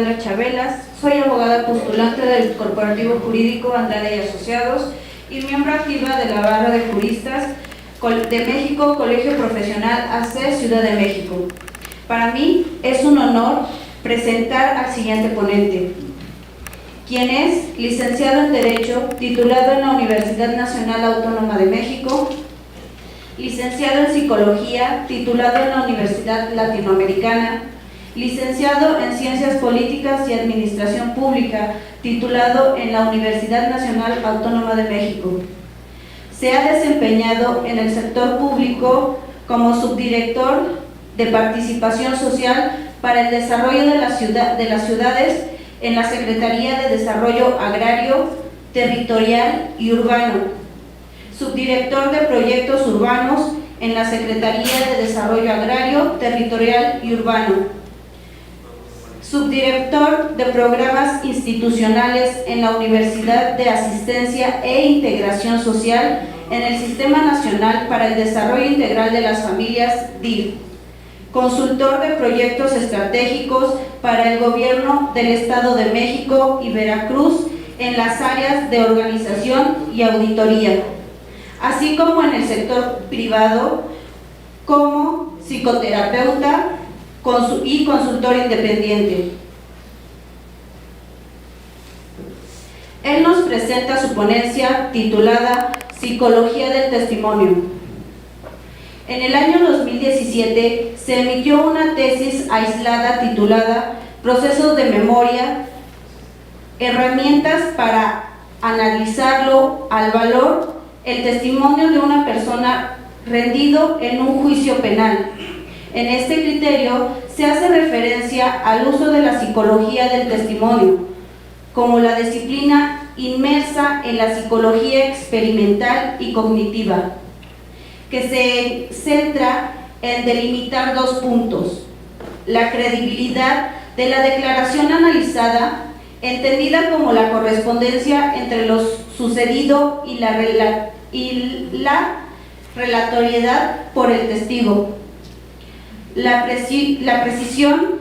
Alejandra Chabelas, soy abogada postulante del Corporativo Jurídico Andrade y Asociados y miembro activa de la Barra de Juristas de México, Colegio Profesional AC Ciudad de México. Para mí es un honor presentar al siguiente ponente, quien es licenciado en Derecho, titulado en la Universidad Nacional Autónoma de México, licenciado en Psicología, titulado en la Universidad Latinoamericana, licenciado en Ciencias Políticas y Administración Pública, titulado en la Universidad Nacional Autónoma de México. Se ha desempeñado en el sector público como subdirector de Participación Social para el Desarrollo de las Ciudades en la Secretaría de Desarrollo Agrario, Territorial y Urbano, subdirector de Proyectos Urbanos en la Secretaría de Desarrollo Agrario, Territorial y Urbano, subdirector de Programas Institucionales en la Universidad de Asistencia e Integración Social en el Sistema Nacional para el Desarrollo Integral de las Familias, DIF, consultor de proyectos estratégicos para el Gobierno del Estado de México y Veracruz en las áreas de organización y auditoría, así como en el sector privado como psicoterapeuta y consultor independiente. Él nos presenta su ponencia titulada Psicología del Testimonio. En el año 2017 se emitió una tesis aislada titulada Procesos de Memoria, herramientas para analizarlo al valor, el testimonio de una persona rendido en un juicio penal. En este criterio se hace referencia al uso de la psicología del testimonio, como la disciplina inmersa en la psicología experimental y cognitiva, que se centra en delimitar dos puntos: la credibilidad de la declaración analizada, entendida como la correspondencia entre lo sucedido y la relatoriedad por el testigo, la precisión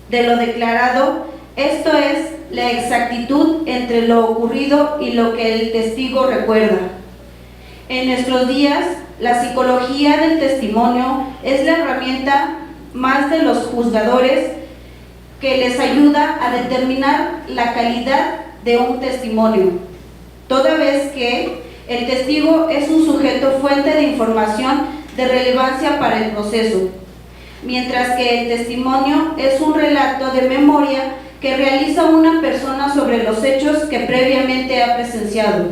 de lo declarado, esto es, la exactitud entre lo ocurrido y lo que el testigo recuerda. En nuestros días, la psicología del testimonio es la herramienta más de los juzgadores que les ayuda a determinar la calidad de un testimonio, toda vez que el testigo es un sujeto fuente de información de relevancia para el proceso, mientras que el testimonio es un relato de memoria que realiza una persona sobre los hechos que previamente ha presenciado.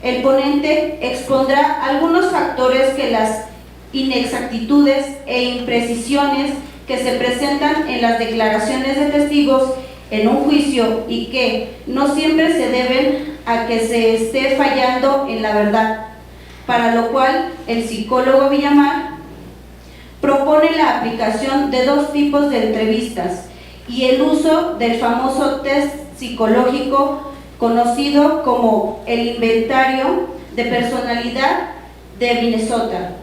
El ponente expondrá algunos factores que las inexactitudes e imprecisiones que se presentan en las declaraciones de testigos en un juicio y que no siempre se deben a que se esté fallando en la verdad, para lo cual el psicólogo Villamar propone la aplicación de dos tipos de entrevistas y el uso del famoso test psicológico conocido como el Inventario de Personalidad de Minnesota,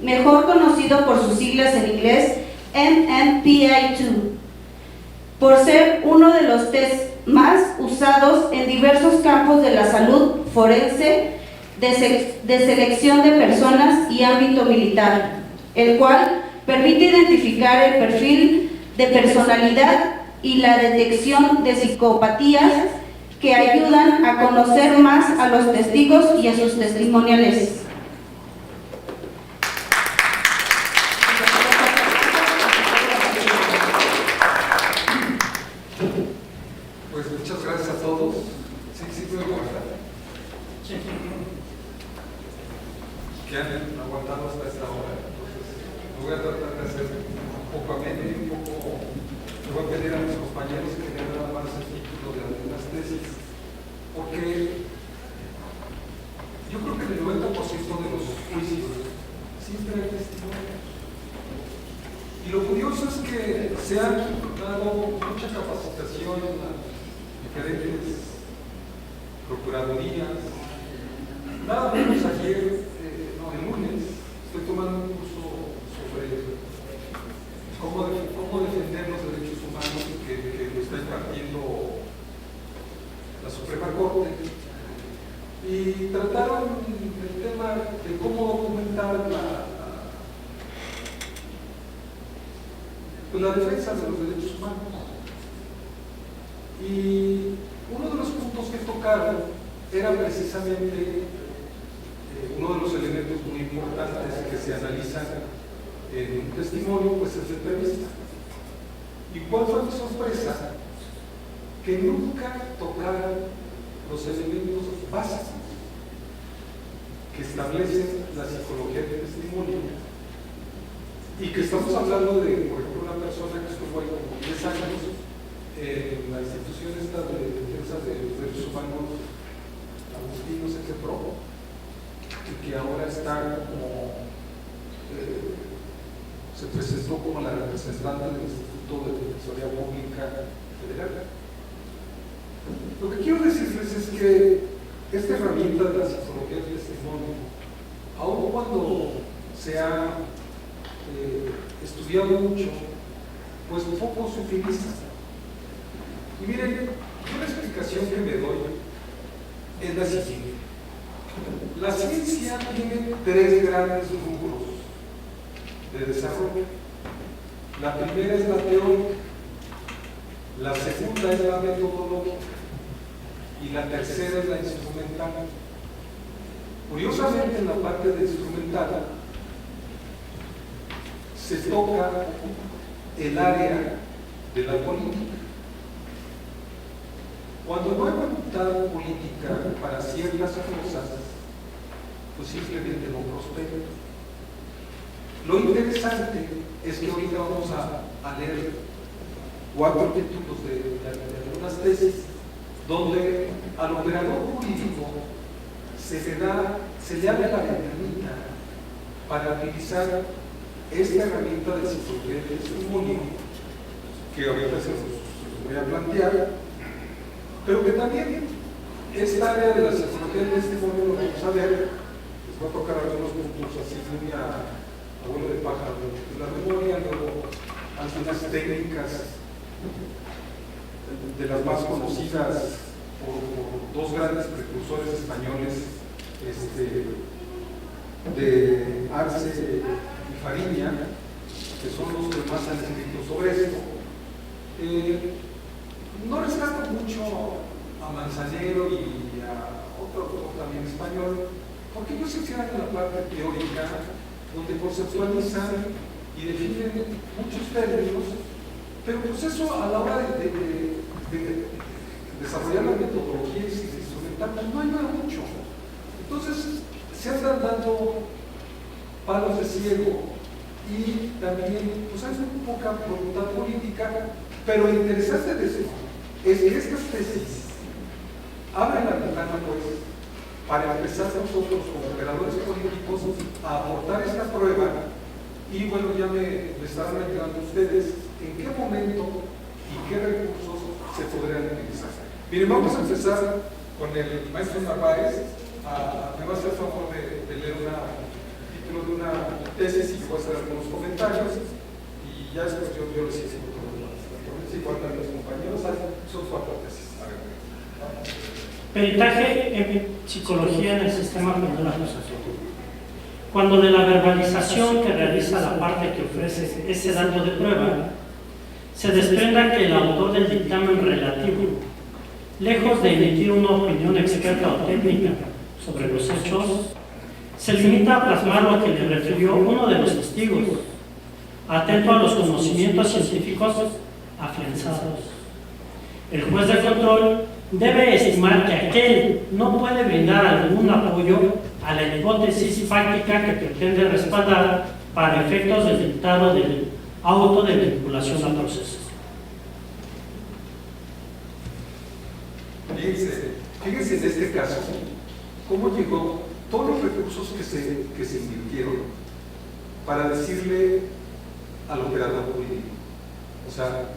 mejor conocido por sus siglas en inglés MMPI-2, por ser uno de los test más usados en diversos campos de la salud forense, de selección de personas y ámbito militar, el cual permite identificar el perfil de personalidad y la detección de psicopatías que ayudan a conocer más a los testigos y a sus testimoniales. Pues muchas gracias a todos. Sí, puedo comentar. Que han aguantado hasta esta hora. Entonces, voy a tratar de hacer un poco ameno y un poco. Le voy a pedir a mis compañeros que me hagan más el título de algunas tesis, porque yo creo que el 90% de los juicios siempre hay testimonios. Y lo curioso es que se han dado mucha capacitación a diferentes procuradurías. Nada menos ayer, el lunes, estoy tomando un curso sobre cómo defender los derechos humanos y que pues la defensa de los derechos humanos. Y uno de los puntos que tocaron era precisamente uno de los elementos muy importantes que se analizan en un testimonio, pues es la entrevista. ¿Y cuál fue mi sorpresa? Que nunca tocaron los elementos básicos que establecen la psicología del testimonio, y que estamos hablando de, por ejemplo, una persona que estuvo ahí como 10 años en la institución esta de defensa de los derechos humanos, Agustín, no sé qué pro, y que ahora está como se presentó como la representante del Instituto de Defensoría Pública Federal. Lo que quiero decirles es que esta herramienta de la psicología del testimonio, aun cuando se ha estudiado mucho, pues poco se utiliza. Y miren, una explicación que me doy es la siguiente. La ciencia tiene 3 grandes rubros de desarrollo. La primera es la teórica, la segunda es la metodológica y la tercera es la instrumental. Curiosamente, en la parte de instrumental se toca el área de la política. Cuando no hay voluntad política para ciertas cosas, pues simplemente no prospera. Lo interesante es que ahorita vamos a leer 4 títulos de algunas tesis donde al operador jurídico se le abre la ventanita para utilizar esta herramienta de psicología del testimonio, que ahorita se los voy a plantear, pero que también esta área de la psicología del testimonio lo vamos a ver. Les voy a tocar algunos puntos así muy a vuelo de pájaro de la memoria, luego algunas técnicas de las más conocidas por 2 grandes precursores españoles, de Arce y Fariña, que son los que más han escrito sobre esto. No rescato mucho a Manzanero y a otro también español, porque ellos se quedan en la parte teórica, donde conceptualizan y definen muchos términos, pero pues eso a la hora de desarrollar la metodología instrumental, pues no ayuda mucho. Entonces se andan dando palos de ciego y también pues hay muy poca voluntad política, pero lo interesante de eso es que estas tesis abren la ventana pues para empezar nosotros como operadores políticos a aportar esta prueba. Y bueno, ya me estarán enterando ustedes en qué momento y qué recursos se podrían utilizar. Miren, vamos a empezar con el maestro Narváez. Me va a hacer el favor de leer el título de una tesis y voy a hacer algunos comentarios y ya después yo les sigo todo lo demás. Si faltan los compañeros, son 4 tesis. Peritaje en psicología en el sistema penal acusatorio. Cuando de la verbalización que realiza la parte que ofrece ese dato de prueba, se desprenda que el autor del dictamen relativo, lejos de emitir una opinión experta o técnica sobre los hechos, se limita a plasmar lo que le refirió uno de los testigos, atento a los conocimientos científicos afianzados. El juez de control debe estimar que aquel no puede brindar algún apoyo a la hipótesis fáctica que pretende respaldar para efectos del dictado del auto de vinculación al proceso. Fíjense en este caso, cómo llegó todos los recursos que se invirtieron para decirle al operador jurídico, o sea,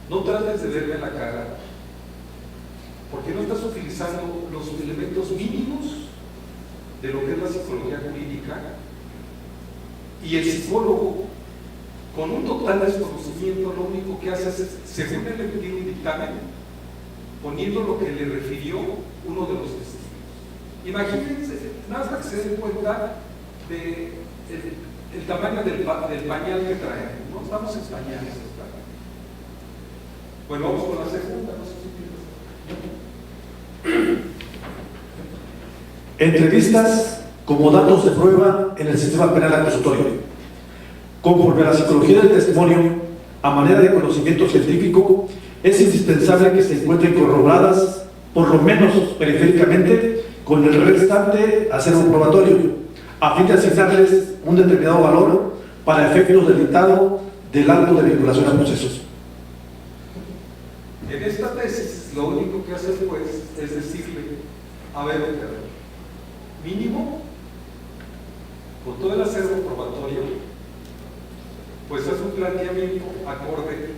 no trates de verme la cara, porque no estás utilizando los elementos mínimos de lo que es la psicología jurídica, y el psicólogo, con un total desconocimiento, lo único que hace es, según él emitir un dictamen, poniendo lo que le refirió uno de los testigos. Imagínense, nada más que se den cuenta de el tamaño del pañal que traemos, ¿no? Estamos en pañales. Bueno, vamos con la segunda. No sé si Entrevistas como datos de prueba en el sistema penal acusatorios. Conforme a la psicología del testimonio, a manera de conocimiento científico, es indispensable que se encuentren corroboradas, por lo menos periféricamente, con el restante acervo probatorio, a fin de asignarles un determinado valor para efectos del dictado del acto de vinculación a procesos. En esta tesis, lo único que hace el juez es decirle, a ver, mínimo, con todo el acervo probatorio, pues es un planteamiento acorde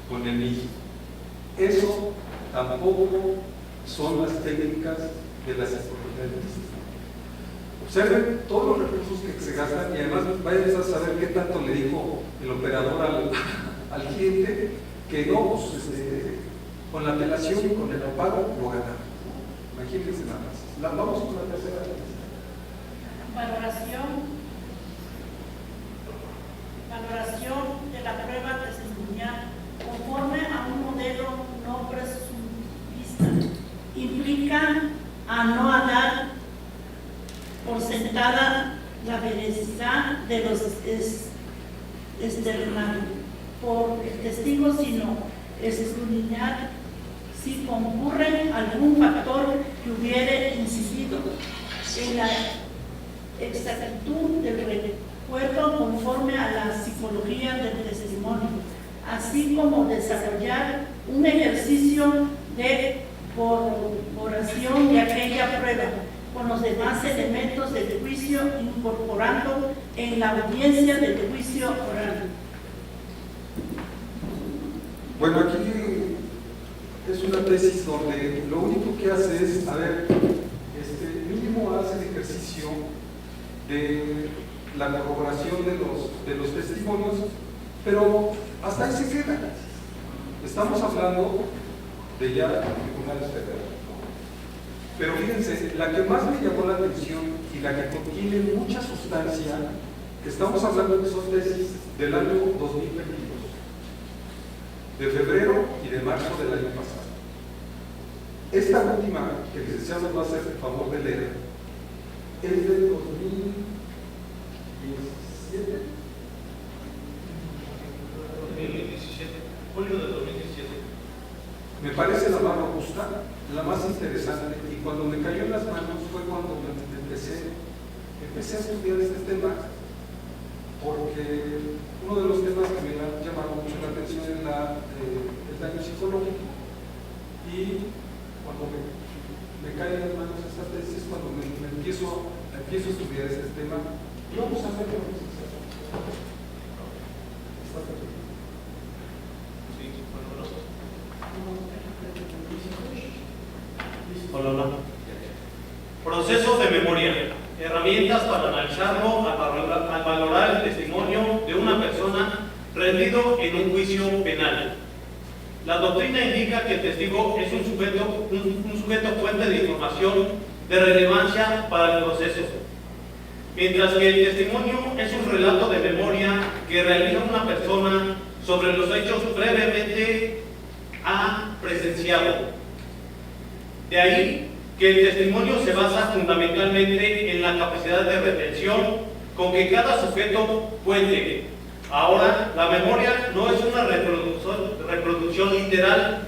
con el mismo. Eso tampoco son las técnicas de la psicología del testigo. Observen todos los recursos que se gastan y además vayan a saber qué tanto le dijo el operador al cliente que no, pues, con la apelación y con el amparo lo ganaron. Imagínense nada más. Vamos con la tercera. Valoración de la prueba testimonial conforme a un modelo no presumista implica a no dar por sentada la veracidad de los externados por el testigo, sino escudriñar si concurre algún factor que hubiere incidido en la exactitud del recuerdo conforme a la psicología del testimonio, así como desarrollar un ejercicio de corroboración de aquella prueba con los demás elementos del juicio, incorporando en la audiencia del juicio oral. Bueno, aquí es una tesis donde lo único que hace es, a ver, mínimo hace el ejercicio de la corroboración de los testimonios, pero hasta ahí se queda. Estamos hablando de ya tribunales federales. Pero fíjense, la que más me llamó la atención y la que contiene mucha sustancia, estamos hablando de esos tesis del año 2022, de febrero y de marzo del año pasado. Esta última, que el licenciado nos va a hacer el favor de leer, es del 2017. Julio de 2017. Me parece la más robusta, la más interesante, y cuando me cayó en las manos fue cuando empecé a estudiar este tema, porque uno de los temas que me ha llamado mucho la atención es el daño psicológico, y cuando me cae en las manos esta tesis, cuando me empiezo a estudiar este tema, y vamos a ver lo que se hace. Hola. Procesos de memoria. Herramientas para analizarlo al valorar el testimonio de una persona rendido en un juicio penal. La doctrina indica que el testigo es un sujeto fuente de información de relevancia para el proceso, mientras que el testimonio es un relato de memoria que realiza una persona sobre los hechos brevemente ha presenciado. De ahí que el testimonio se basa fundamentalmente en la capacidad de retención con que cada sujeto cuente. Ahora, la memoria no es una reproducción literal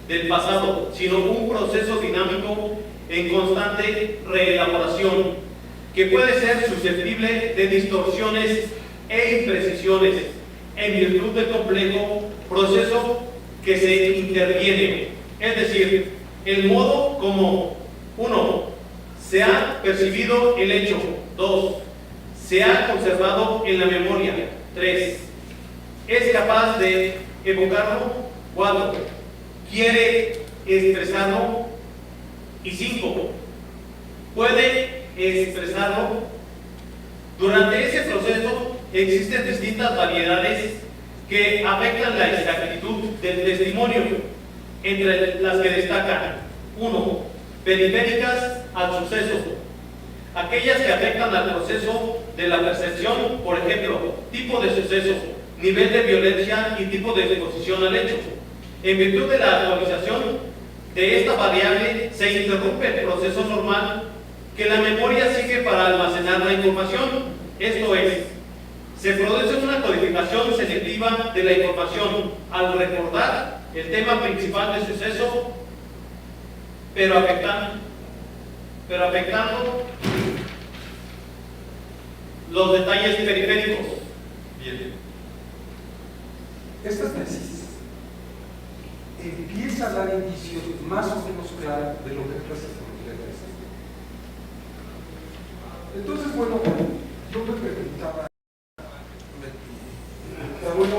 del pasado, sino un proceso dinámico en constante reelaboración, que puede ser susceptible de distorsiones e imprecisiones en virtud del complejo proceso que se interviene, es decir, el modo como 1. Se ha percibido el hecho. 2. Se ha conservado en la memoria. 3. Es capaz de evocarlo. 4. Quiere expresarlo. Y 5. Puede expresarlo. Durante ese proceso existen distintas variedades que afectan la exactitud del testimonio, entre las que destacan: 1. Periféricas al suceso, aquellas que afectan al proceso de la percepción, por ejemplo, tipo de suceso, nivel de violencia y tipo de exposición al hecho. En virtud de la actualización de esta variable, se interrumpe el proceso normal que la memoria sigue para almacenar la información. Esto es, se produce una codificación selectiva de la información al recordar el tema principal del suceso, pero afectando los detalles periféricos. Bien. Esta tesis empieza a dar indicios más o menos claros de lo que es la psicología del desarrollo. Entonces, bueno, yo me preguntaba, bueno,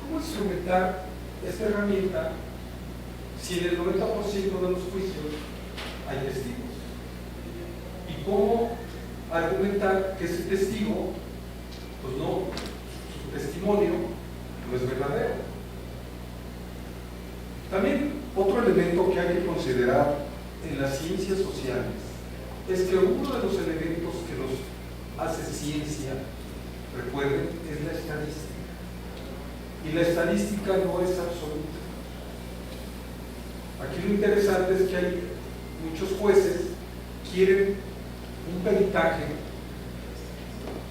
¿cómo instrumentar esta herramienta si en el 90% de los juicios hay testigos? ¿Y cómo argumentar que ese testigo, pues no, su testimonio no es verdadero? También otro elemento que hay que considerar en las ciencias sociales es que uno de los elementos que nos hace ciencia, recuerden, es la estadística. Y la estadística no es absoluta. Aquí lo interesante es que hay muchos jueces quieren un peritaje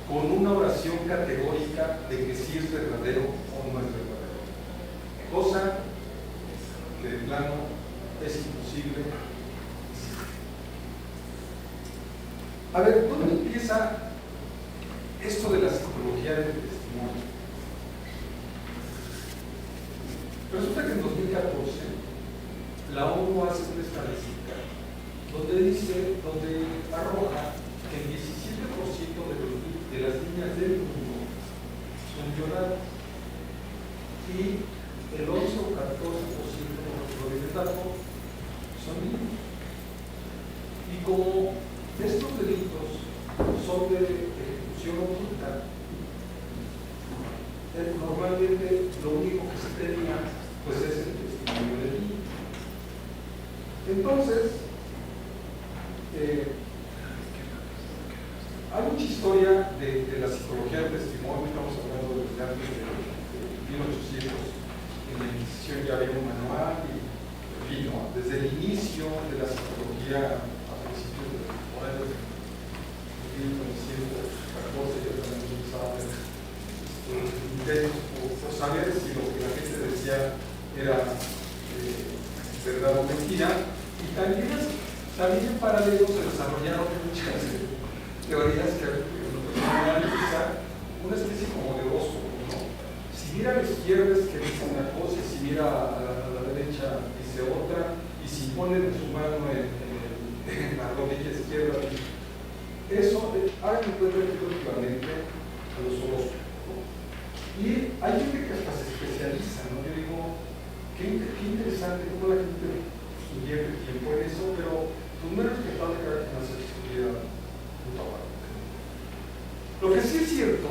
con una oración categórica de que si es verdadero o no es verdadero, cosa que de plano es imposible. A ver, ¿dónde empieza esto de la psicología del testimonio? Resulta que en 2014 la ONU hace una estadística donde arroja que el 17% de las niñas del mundo son violadas y el 11 o 14% de los datos son niños. Y como estos delitos son de ejecución oculta, normalmente lo único que se tenía pues es el testimonio del niño. Entonces, hay mucha historia de la psicología del testimonio. Estamos hablando de antes de 1800. En la Inquisición ya había un manual y, en fin, ¿no? Desde el inicio de la psicología a principios de los años 1914 ya también se usaban intentos por saber si lo que la gente decía era verdad o mentira. Y también en paralelo se desarrollaron muchas teorías que analizan una especie como de horóscopo, ¿no? Si mira a la izquierda es que dice una cosa, y si mira a la derecha dice otra, y si pone su mano en la rodilla izquierda, eso hagan en cuenta que es equivalente a los horóscopos, ¿no? Y hay gente que hasta se especializa, ¿no? Yo digo, qué interesante cómo la gente invierte tiempo en eso, pero pues no es respetable que cada quien hace su vida punto aparte. Lo que sí es cierto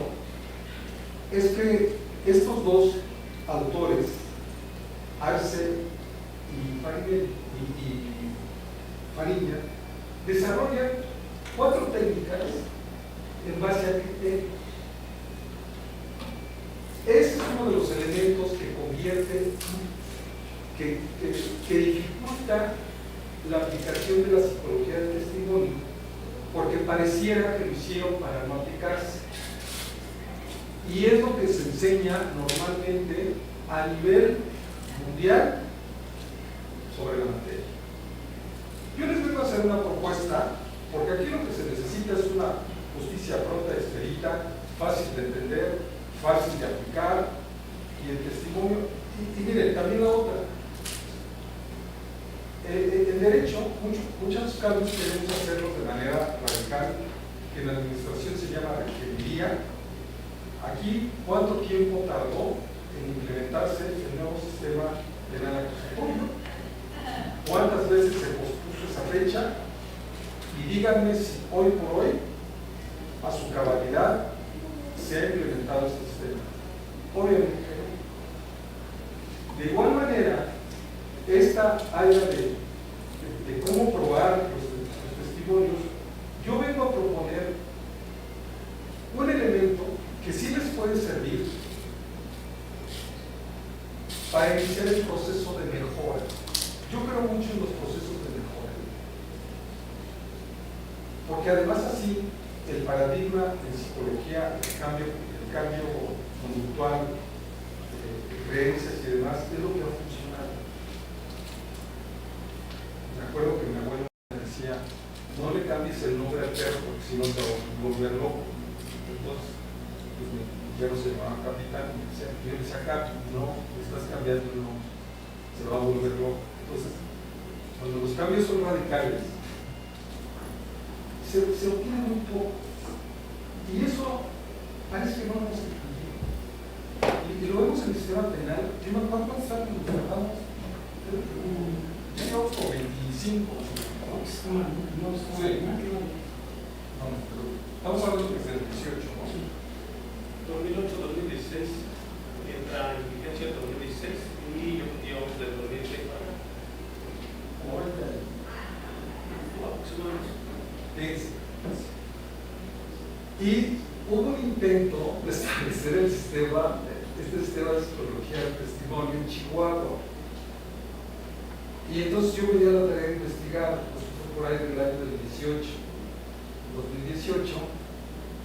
es que estos dos autores, Arce y Fariña, desarrollan 4 técnicas en base a criterios. Ese es uno de los elementos que convierte, que dificulta la aplicación de la psicología del testimonio, porque pareciera que lo hicieron para no aplicarse. Y es lo que se enseña normalmente a nivel mundial sobre la materia. Yo les vengo a hacer una propuesta, porque aquí lo que se necesita es una justicia pronta, expedita, fácil de entender, fácil de aplicar, y el testimonio. Y miren, también la otra. En derecho, muchos casos queremos hacerlos de manera radical, que en la administración se llama requeriría. Aquí, ¿cuánto tiempo tardó en implementarse el nuevo sistema penal acusatorio? ¿Cuántas veces se pospuso esa fecha? Y díganme si hoy por hoy, a su cabalidad, se ha implementado este sistema. Obviamente no. De igual manera, esta área de cómo probar los testimonios, yo vengo a proponer servir para iniciar el proceso de mejora. Yo creo mucho en los procesos de mejora, porque además así el paradigma en psicología, el cambio conductual, de creencias y demás, es lo que ha funcionado. Me acuerdo que mi abuelo me decía, no le cambies el nombre al perro porque si no te va a volver loco. Entonces, pues, ya no se llamaba Capitán, yo le decía Capi, no, estás cambiando el nombre, se va a volver loco. Entonces, cuando los cambios son radicales, se obtienen un poco. Y eso parece que no nos entendido. Y lo vemos en el sistema penal. Yo me acuerdo cuántos años nos tratamos. Ya llevamos como 25. ¿No? Sí. No, pero estamos hablando desde el 18, ¿no? 2008-2016 entra en vigencia el 2016 y yo digamos del 2016 para acá. Y hubo un intento de establecer el sistema, este sistema de psicología del testimonio en Chihuahua. Y entonces yo me di a la tarea de investigar, pues fue por ahí del año del 2018,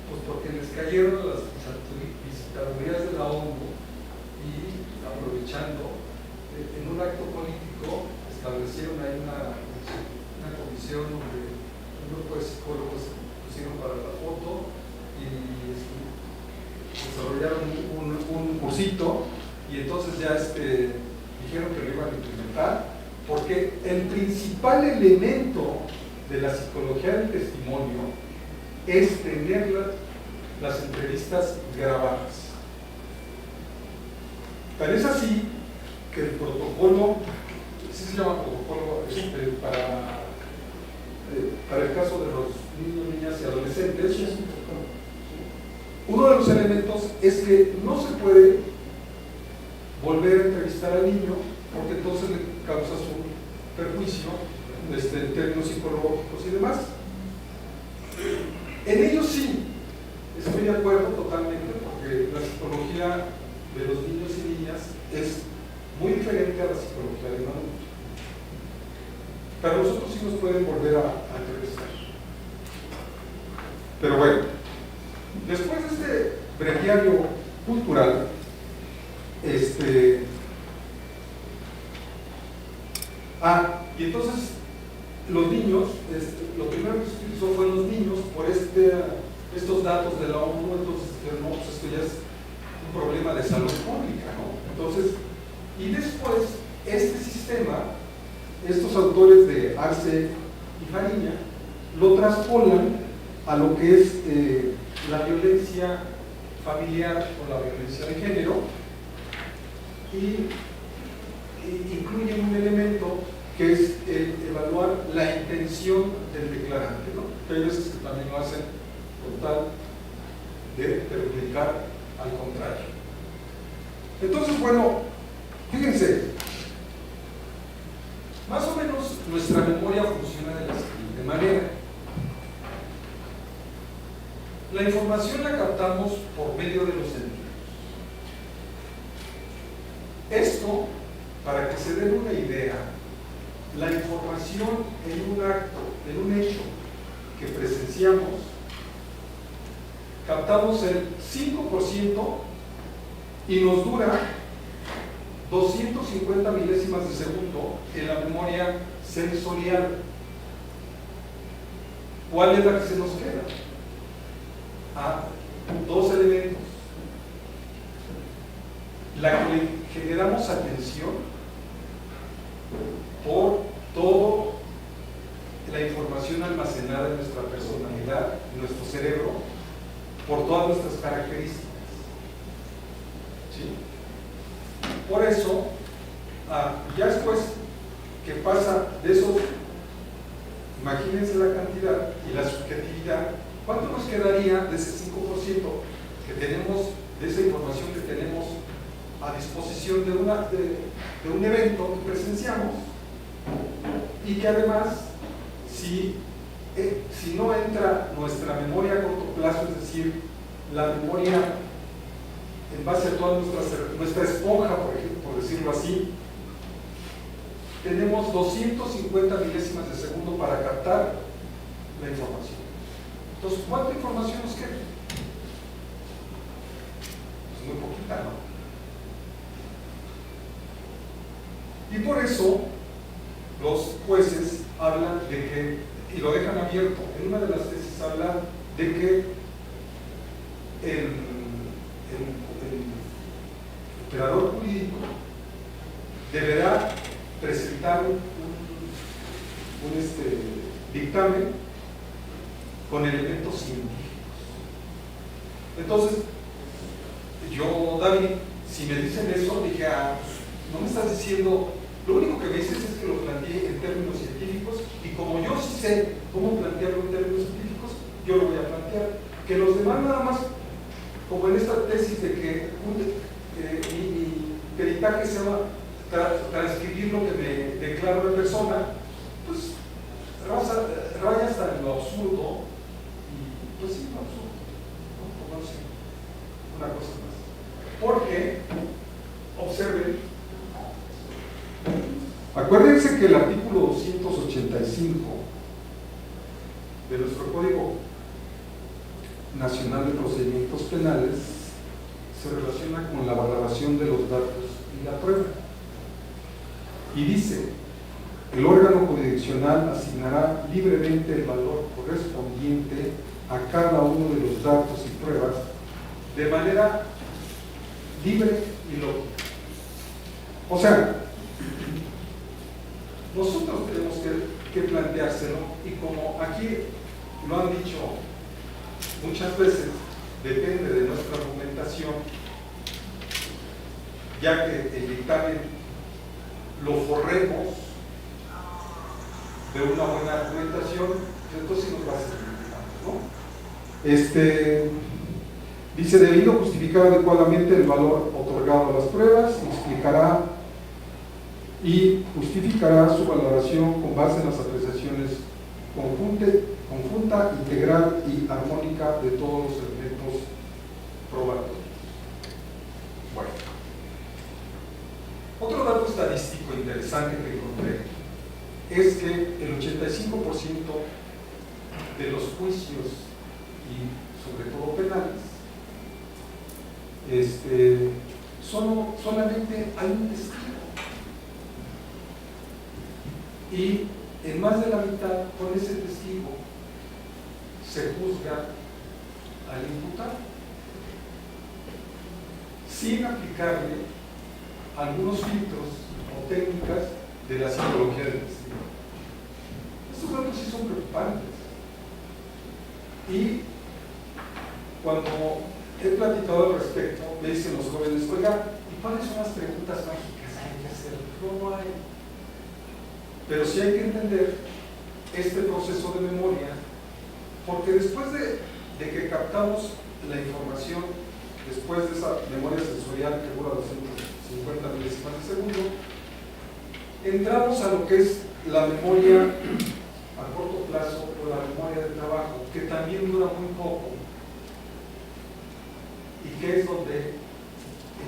pues porque les cayeron las visitadurías de la ONU y aprovechando, en un acto político establecieron ahí una comisión donde un grupo de psicólogos pusieron para la foto y desarrollaron un cursito y entonces ya dijeron que lo iban a implementar, porque el principal elemento de la psicología del testimonio es tener las entrevistas grabadas. Tal es así que el protocolo, sí se llama protocolo para el caso de los niños, niñas y adolescentes, uno de los elementos es que no se puede volver a entrevistar al niño porque entonces le causas un perjuicio en términos psicológicos y demás. En ello sí, estoy de acuerdo totalmente, porque la psicología de los niños y niñas es muy diferente a la psicología de un adulto. Pero nosotros sí nos pueden volver a entrevistar. Pero bueno, después de este breviario cultural, y entonces los niños, lo primero que se utilizó fue los niños por estos datos de la ONU. Entonces no, pues esto ya es un problema de salud pública, ¿no? Entonces, y después este sistema, estos autores de Arce y Fariña lo traspolan a lo que es la violencia familiar o la violencia de género, y incluyen un elemento que es el evaluar la intención del declarante, ¿no? Que hay veces que también lo hacen con tal de perjudicar al contrario. Entonces, bueno, fíjense, más o menos nuestra memoria funciona de la siguiente manera. La información la captamos por medio de los sentidos. Esto, para que se den una idea, la información en un acto, en un hecho que presenciamos, captamos el 5% y nos dura 250 milésimas de segundo en la memoria sensorial. ¿Cuál es la que se nos queda? Dos elementos. La que le generamos atención por toda la información almacenada en nuestra personalidad, en nuestro cerebro, por todas nuestras características. ¿Sí? Por eso, ya después que pasa de esos, imagínense la cantidad y la subjetividad, ¿cuánto nos quedaría de ese 5% que tenemos, de esa información que tenemos a disposición de un evento que presenciamos, y que además, si no entra nuestra memoria a corto plazo, es decir, la memoria en base a toda nuestra esponja, por ejemplo, por decirlo así, tenemos 250 milésimas de segundo para captar la información. Entonces, ¿cuánta información nos queda? Pues muy poquita, ¿no? Y por eso los jueces hablan de que, y lo dejan abierto, en una de las tesis habla de que el operador jurídico deberá presentar un dictamen con elementos científicos. Entonces, yo, David, si me dicen eso, dije, no me estás diciendo, lo único que me dices es que lo planteé en términos científicos, y como yo sí sé cómo plantearlo en términos científicos, yo lo voy a plantear. Que los demás nada más, como en esta tesis de que mi peritaje se va a transcribir lo que me declaro de persona, pues raya hasta en lo absurdo, y pues sí, lo absurdo, ¿no? Como si una cosa más. Porque, observen, acuérdense que el artículo 285 de nuestro Código Nacional de Procedimientos Penales se relaciona con la valoración de los datos y la prueba. Y dice, el órgano jurisdiccional asignará libremente el valor correspondiente a cada uno de los datos y pruebas de manera libre y lógica. O sea, nosotros tenemos que planteárselo, y como aquí lo han dicho muchas veces, depende de nuestra argumentación, ya que el dictamen lo forremos de una buena argumentación, entonces sí nos va a servir, ¿no? Dice, debido justificar adecuadamente el valor otorgado a las pruebas, explicará y justificará su valoración con base en las apreciaciones conjunta, integral y armónica de todos los elementos probatorios. Bueno, otro dato estadístico interesante que encontré es que el 85% de los juicios, y sobre todo penales, solamente hay un testigo, y en más de la mitad, con ese testigo se juzga al imputado sin aplicarle algunos filtros o técnicas de la psicología del testigo. Estos datos sí son preocupantes, y cuando he platicado al respecto, me dicen los jóvenes, oiga, ¿y cuáles son las preguntas mágicas que hay que hacer? No hay. Pero sí hay que entender este proceso de memoria, porque después de que captamos la información, después de esa memoria sensorial que dura 250 milésimas de segundo, entramos a lo que es la memoria a corto plazo, o la memoria de trabajo, que también dura muy poco, y que es donde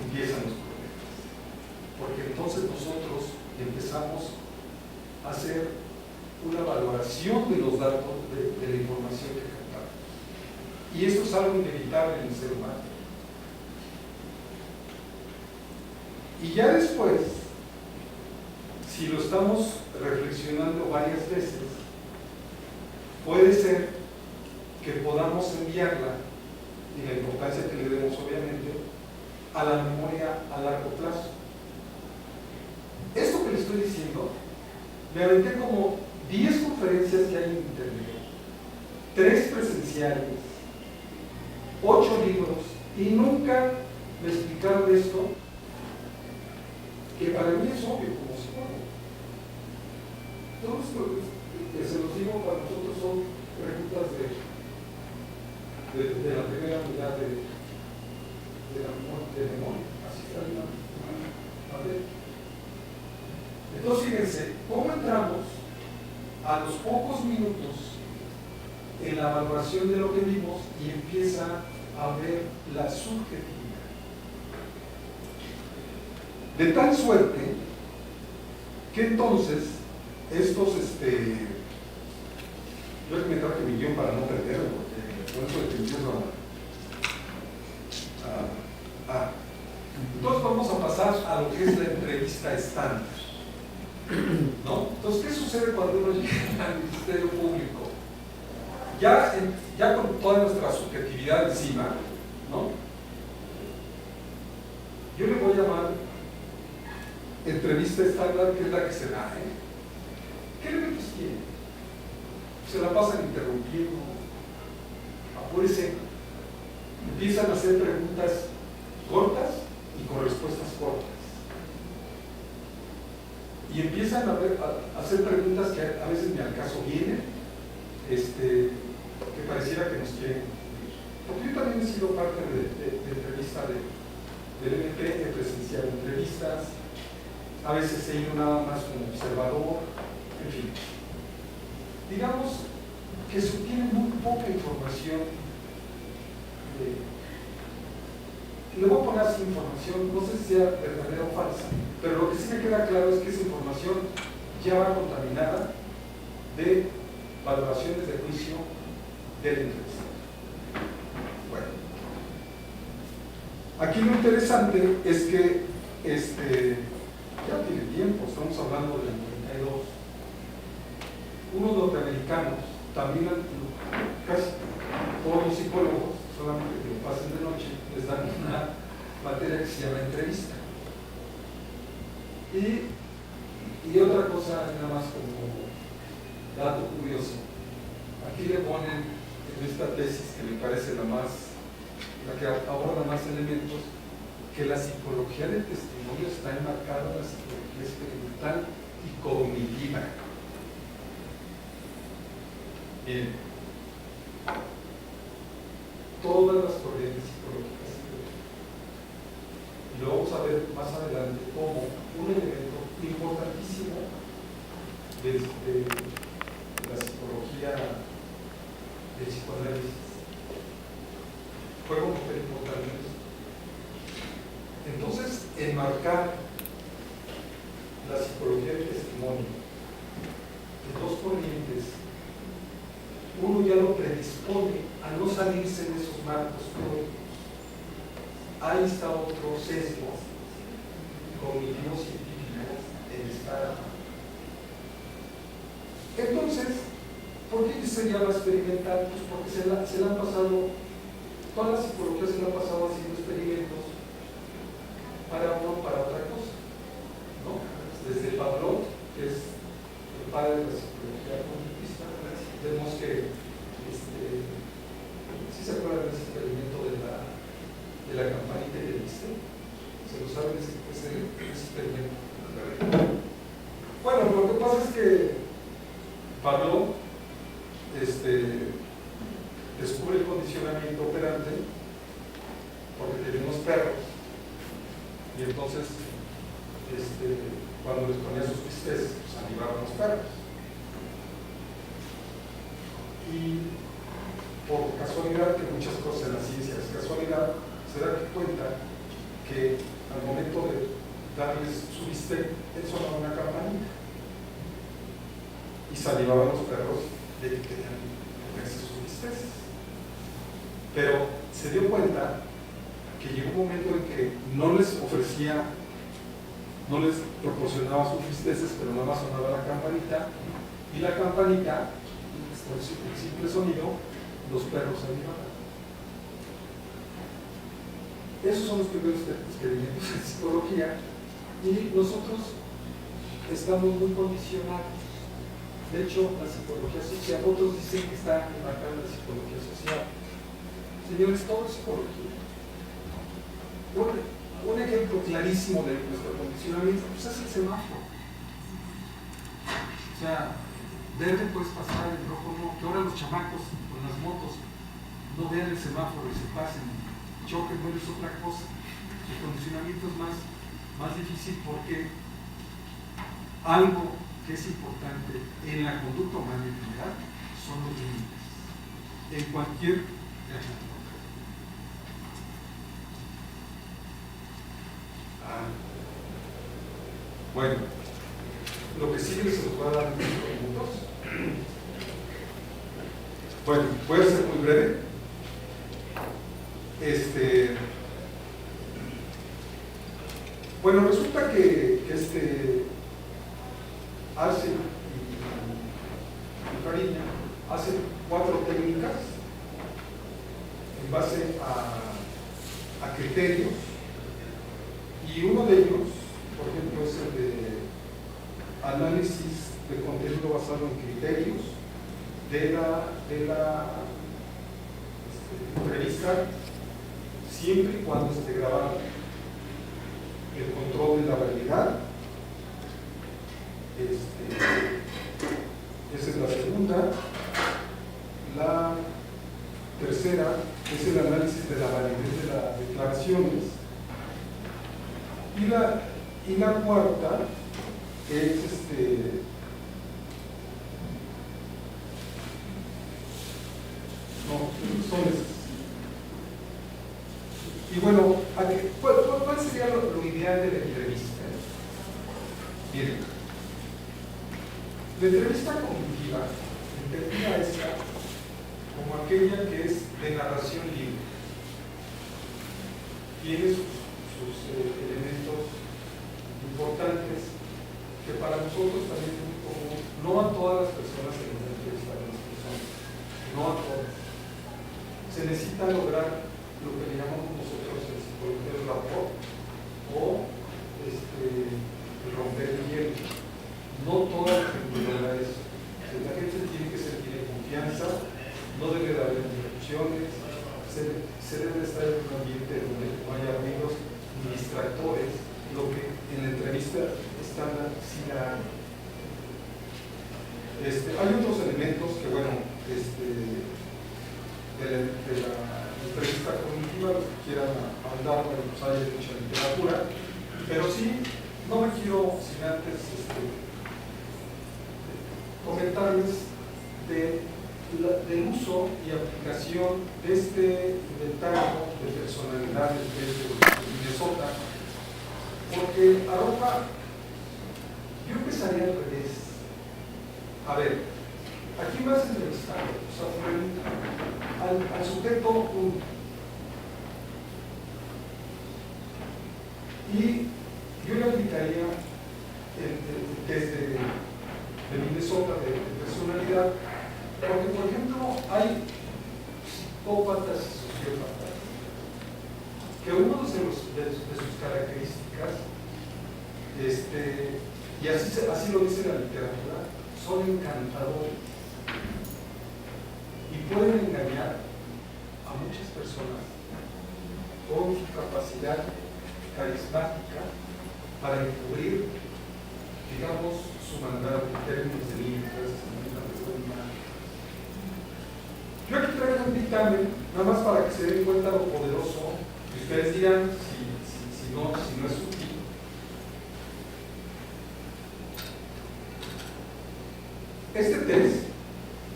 empiezan los problemas, porque entonces nosotros empezamos a hacer una valoración de los datos, de la información que captamos, y esto es algo inevitable en el ser humano. Y ya después, si lo estamos reflexionando varias veces, puede ser que podamos enviarla, y la importancia que le demos obviamente, a la memoria a largo plazo. Esto que le estoy diciendo, me aventé como 10 conferencias que hay en internet, 3 presenciales, 8 libros, y nunca me explicaron esto, que para mí es obvio como psicólogo. Todos se los digo, para nosotros son preguntas de la primera unidad de memoria. Así está bien. ¿Vale? Entonces, fíjense, ¿cómo entramos a los pocos minutos en la valoración de lo que vimos y empieza a ver la subjetividad? De tal suerte que entonces estos, yo voy a meter mi guión para no perderlo, porque con eso de que empiezo entonces vamos a pasar a lo que es la entrevista estándar, ¿no? Entonces, ¿qué sucede cuando uno llega al Ministerio Público? Ya con toda nuestra subjetividad encima, ¿no? Yo le voy a llamar entrevista estándar, que es la que se da, ¿Qué elementos tiene? Se la pasan interrumpiendo, apúrese, empiezan a hacer preguntas cortas y con respuestas cortas. Y empiezan a hacer preguntas que a veces ni al caso vienen, que pareciera que nos quieren confundir. Porque yo también he sido parte de entrevista del MP, he presenciado entrevistas, a veces he ido nada más como observador, en fin. Digamos que se obtiene muy poca información. Le voy a poner así información, no sé si sea verdadera o falsa, pero lo que sí me queda claro es que esa información ya va contaminada de valoraciones de juicio del entrevistado. Bueno, aquí lo interesante es que ya tiene tiempo, estamos hablando del 92. Unos norteamericanos, también casi todos los psicólogos, solamente que lo pasen de noche, les dan una materia que se llama entrevista. Y otra cosa, nada más como dato curioso, aquí le ponen en esta tesis que me parece la que aborda más elementos, que la psicología del testimonio está enmarcada en la psicología experimental y cognitiva. Bien, todas las corrientes psicológicas, y lo vamos a ver más adelante como un elemento importantísimo de la psicología del psicoanálisis. Juega un papel importante en eso. Entonces, enmarcar la psicología del testimonio de dos corrientes, uno ya lo predispone a no salirse de esos marcos teóricos. Ahí está otro sesgo cognitivo-científico en esta. Entonces, ¿por qué se llama experimental? Pues porque se le han pasado, toda la psicología se le ha pasado haciendo experimentos para otra cosa, ¿no? Desde Pavlov, que es el padre de la psicología cognitivista, vemos que ¿sí se acuerdan de ese experimento de la campanita que viste? ¿Se lo saben ese experimento? Bueno, lo que pasa es que Pavlov descubre el condicionamiento operante porque tenía unos perros y entonces cuando les ponía sus bisteces pues animaban los perros. Y por casualidad, que muchas cosas en la ciencia es casualidad, se da cuenta que al momento de darles su bistec, él sonaba una campanita y salivaban los perros de que querían comerse sus bisteces. Pero se dio cuenta que llegó un momento en que no les ofrecía, no les proporcionaba sus bisteces, pero nada más sonaba la campanita, y la campanita, por el simple sonido, los perros salivaban. Esos son los primeros experimentos en psicología, y nosotros estamos muy condicionados. De hecho, la psicología social, otros dicen que está enmarcada en la psicología social. Señores, todo es psicología. Un ejemplo clarísimo de nuestro condicionamiento pues es el semáforo. O sea, verde puedes pasar, el rojo no. Que ahora los chamacos con las motos no vean el semáforo y se pasen, choquen, bueno, es otra cosa. El condicionamiento es más difícil porque algo que es importante en la conducta humana en general son los límites. En cualquier Bueno, lo que sigue se los voy a dar en 5 minutos. Bueno, voy a ser muy breve. Bueno, resulta que Arce y Fariña hacen 4 técnicas en base a criterios, y uno de ellos, por ejemplo, es el de análisis de contenido basado en criterios de la entrevista, siempre y cuando esté grabado. El control de la realidad, esa es la segunda. La tercera es el análisis de la validez de las declaraciones, y la cuarta es son esas. Y bueno, ¿cuál sería lo ideal de la entrevista? Miren, la entrevista cognitiva, entendida esta como aquella que es de narración libre, tiene sus elementos importantes que para nosotros también es muy común, no a todas las personas se les entrevista a las personas, no a todas. Se necesita lograr lo que le llamamos nosotros en psicología el rapport o el romper el hielo. No toda la gente logra eso. La gente tiene confianza, no debe de haber interrupciones, se debe estar en un ambiente donde no haya ruidos ni distractores, lo que en la entrevista estándar sí la hay. Hay otros elementos que, bueno, de la entrevista cognitiva, los que quieran ahondar, pues hay mucha literatura, pero sí, no me quiero sin antes comentarles del uso y aplicación de este inventario de personalidades de Minnesota, porque arroja, yo empezaría al revés. A ver, aquí vas entrevistando, o sea, al sujeto 1. Y yo le aplicaría el test de Minnesota de personalidad, porque, por ejemplo, hay psicópatas y sociópatas que uno de sus características, y así lo dice la literatura, son encantadores y pueden engañar a muchas personas con su capacidad carismática para encubrir, digamos, su maldad en términos de límites. Yo aquí traigo un dictamen, nada más para que se den cuenta lo poderoso, y ustedes dirán si no es útil. Este test,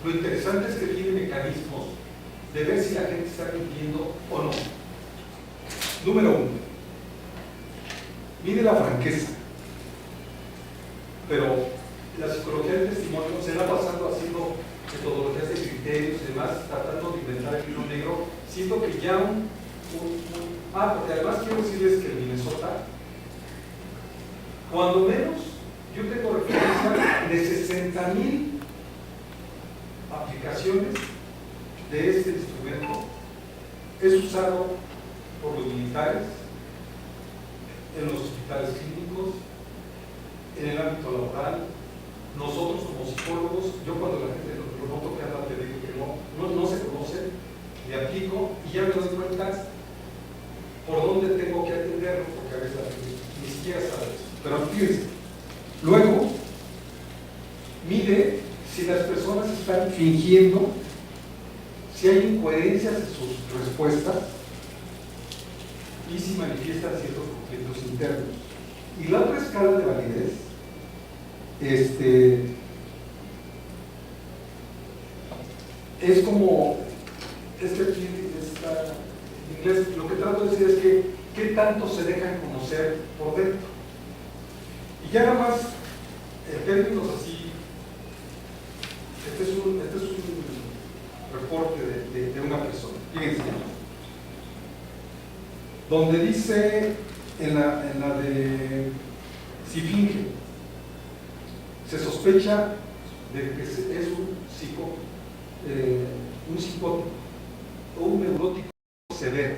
lo interesante es que tiene mecanismos de ver si la gente está mintiendo o no. Número 1, mide la franqueza. Pero la psicología del testimonio se va pasando haciendo metodologías de criterios y demás, tratando de inventar el hilo negro, siento que ya porque además quiero decirles que en Minnesota, cuando menos, yo tengo referencia de 60,000 aplicaciones de este instrumento. Es usado por los militares, en los hospitales clínicos, en el ámbito laboral. Nosotros como psicólogos, yo cuando la gente lo noto que anda te digo que no se conoce, le aplico y ya me doy cuenta por dónde tengo que atenderlo, porque a veces la gente ni siquiera sabe eso. Pero fíjense, luego mide si las personas están fingiendo, si hay incoherencias en sus respuestas y si manifiestan ciertos conflictos internos. Y la otra escala de validez, es como aquí en inglés, lo que trato de decir es que qué tanto se dejan conocer por dentro. Y ya nada más, en términos así, este es un reporte de una persona. Fíjense, donde dice en la de si finge, se sospecha de que es un psicótico o un neurótico severo,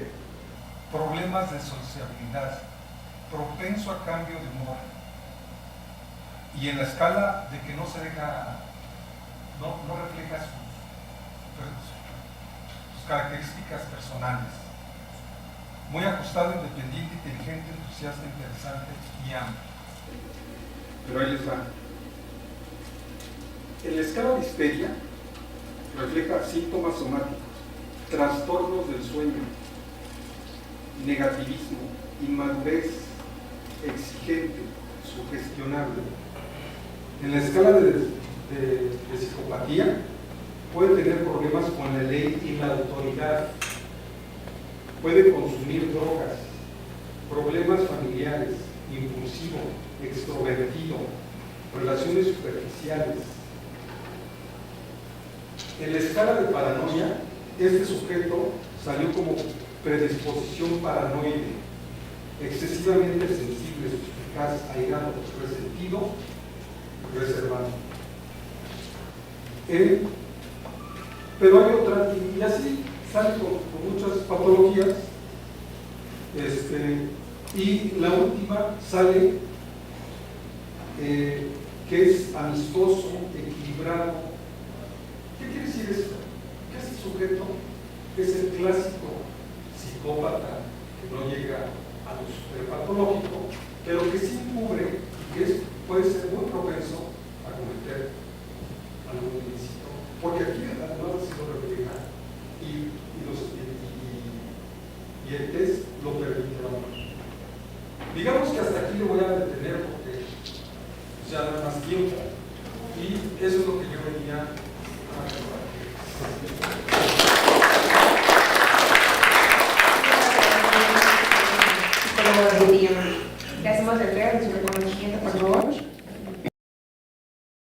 problemas de sociabilidad, propenso a cambio de humor, y en la escala de que no se deja, no refleja sus características personales, muy ajustado, independiente, inteligente, entusiasta, interesante y amplio. Pero ahí les va. En la escala de histeria refleja síntomas somáticos, trastornos del sueño, negativismo, inmadurez, exigente, sugestionable. En la escala de psicopatía puede tener problemas con la ley y la autoridad, puede consumir drogas, problemas familiares, impulsivo, extrovertido, relaciones superficiales. En la escala de paranoia, este sujeto salió como predisposición paranoide, excesivamente sensible, suspicaz, airado, resentido, reservado. Pero hay otra, y así sale con muchas patologías, y la última sale que es amistoso, equilibrado. ¿Qué quiere decir esto? Que este sujeto es el clásico psicópata que no llega a lo superpatológico, pero que sí cubre y que puede ser muy propenso a cometer algún ilícito, porque aquí además se lo refleja y el test lo permite. Digamos que hasta aquí lo voy a detener porque ya no hay más tiempo, y eso es lo que yo